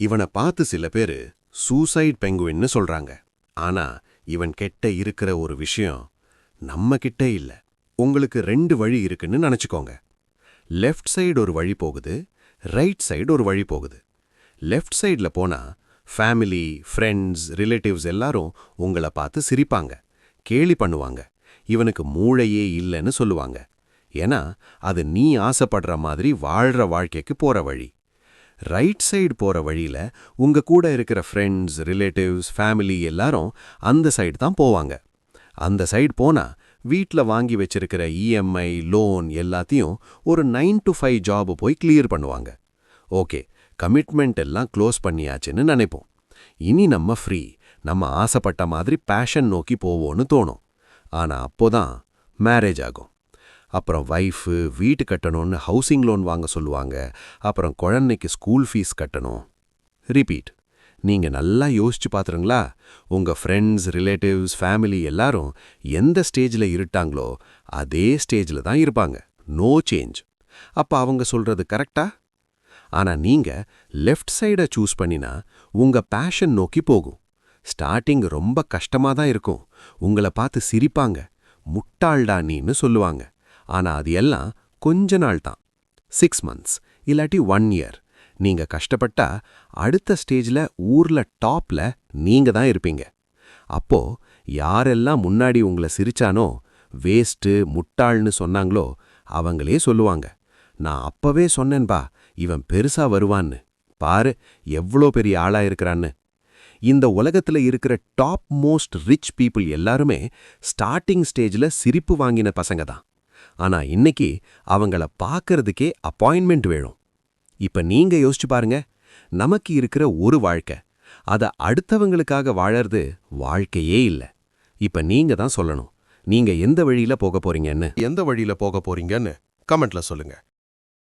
இவனை பார்த்து சில பேரு சூசைட் பெங்குவின்னு சொல்றாங்க. ஆனா இவன் கிட்ட இருக்கிற ஒரு விஷயம் நம்ம கிட்ட இல்ல. உங்களுக்கு 2 வழி இருக்குன்னு நினைச்சுக்கோங்க. லெஃப்ட் சைடு ஒரு வழி போகுது, ரைட் சைடு ஒரு வழி போகுது. லெஃப்ட் சைடுல போனா ஃபேமிலி, ஃப்ரெண்ட்ஸ், ரிலேட்டிவ்ஸ் எல்லாரும் உங்களை பார்த்து சிரிப்பாங்க, கேலி பண்ணுவாங்க, இவனுக்கு மூளையே இல்லைன்னு சொல்லுவாங்க. ஏன்னா அது நீ ஆசைப்படுற மாதிரி வாழ்ற வாழ்க்கைக்கு போற வழி. ரைட் சைடு போற வழியில உங்க கூட இருக்கிற ஃப்ரெண்ட்ஸ், ரிலேட்டிவ்ஸ், ஃபேமிலி எல்லாரும் அந்த சைடு தான் போவாங்க. அந்த சைடு போனா வீட்ல வாங்கி வச்சிருக்கிற இஎம்ஐ, லோன் எல்லாத்தையும் ஒரு 9 to 5 ஜாப் போய் கிளியர் பண்ணுவாங்க. ஓகே, கமிட்மெண்ட் எல்லாம் க்ளோஸ் பண்ணியாச்சுன்னு நினைப்போம். இனி நம்ம ஃப்ரீ, நம்ம ஆசைப்பட்ட மாதிரி பேஷன் நோக்கி போவோன்னு தோணும். ஆனா அப்போதான் மேரேஜ் ஆகும். அப்புறம் வைஃபு, வீட்டு கட்டணும்னு ஹவுசிங் லோன் வாங்க சொல்லுவாங்க. அப்புறம் குழந்தைக்கு ஸ்கூல் ஃபீஸ் கட்டணும். ரிப்பீட். நீங்க நல்லா யோசிச்சு பார்த்துருங்களா? உங்க ஃப்ரெண்ட்ஸ், ரிலேட்டிவ்ஸ், ஃபேமிலி எல்லாரும் எந்த ஸ்டேஜில் இருட்டாங்களோ அதே ஸ்டேஜில் தான் இருப்பாங்க. No change. அப்ப அவங்க சொல்றது கரெக்டா? ஆனா நீங்க லெஃப்ட் சைடை சூஸ் பண்ணினா உங்க பேஷன் நோக்கி போகும். ஸ்டார்டிங் ரொம்ப கஷ்டமா தான் இருக்கும். உங்களை பார்த்து சிரிப்பாங்க, முட்டாள்டா நீன்னு சொல்லுவாங்க. ஆனா அது எல்லாம் கொஞ்ச நாள் தான். 6 months இல்லாட்டி 1 year. நீங்க கஷ்டப்பட்டா அடுத்த ஸ்டேஜ்ல ஊர்ல டாப்ல நீங்க தான் இருப்பீங்க. அப்போ யாரெல்லாம் முன்னாடி உங்களை சிரிச்சானோ, வேஸ்ட்டு, முட்டாள்னு சொன்னாங்களோ அவங்களே சொல்லுவாங்க, நான் அப்பவே சொன்னேன்பா இவன் பெருசா வருவான்னு. பாரு எவ்வளோ பெரிய ஆளா இருக்கிறான்னு. இந்த உலகத்துல இருக்கிற டாப் மோஸ்ட் ரிச் பீப்புள் எல்லாருமே ஸ்டார்டிங் ஸ்டேஜ்ல சிரிப்பு வாங்கின பசங்க தான். ஆனா இன்னைக்கு அவங்கள பார்க்கறதுக்கே அப்பாயின்மெண்ட் வேணும். இப்ப நீங்க யோசிச்சு பாருங்க, நமக்கு இருக்கிற ஒரு வாழ்க்கை, அத அடுத்தவங்களுக்காக வாழறது வாழ்க்கையே இல்ல. இப்ப நீங்க தான் சொல்லணும், நீங்க எந்த வழியில போக போறீங்கன்னு கமெண்ட்ல சொல்லுங்க.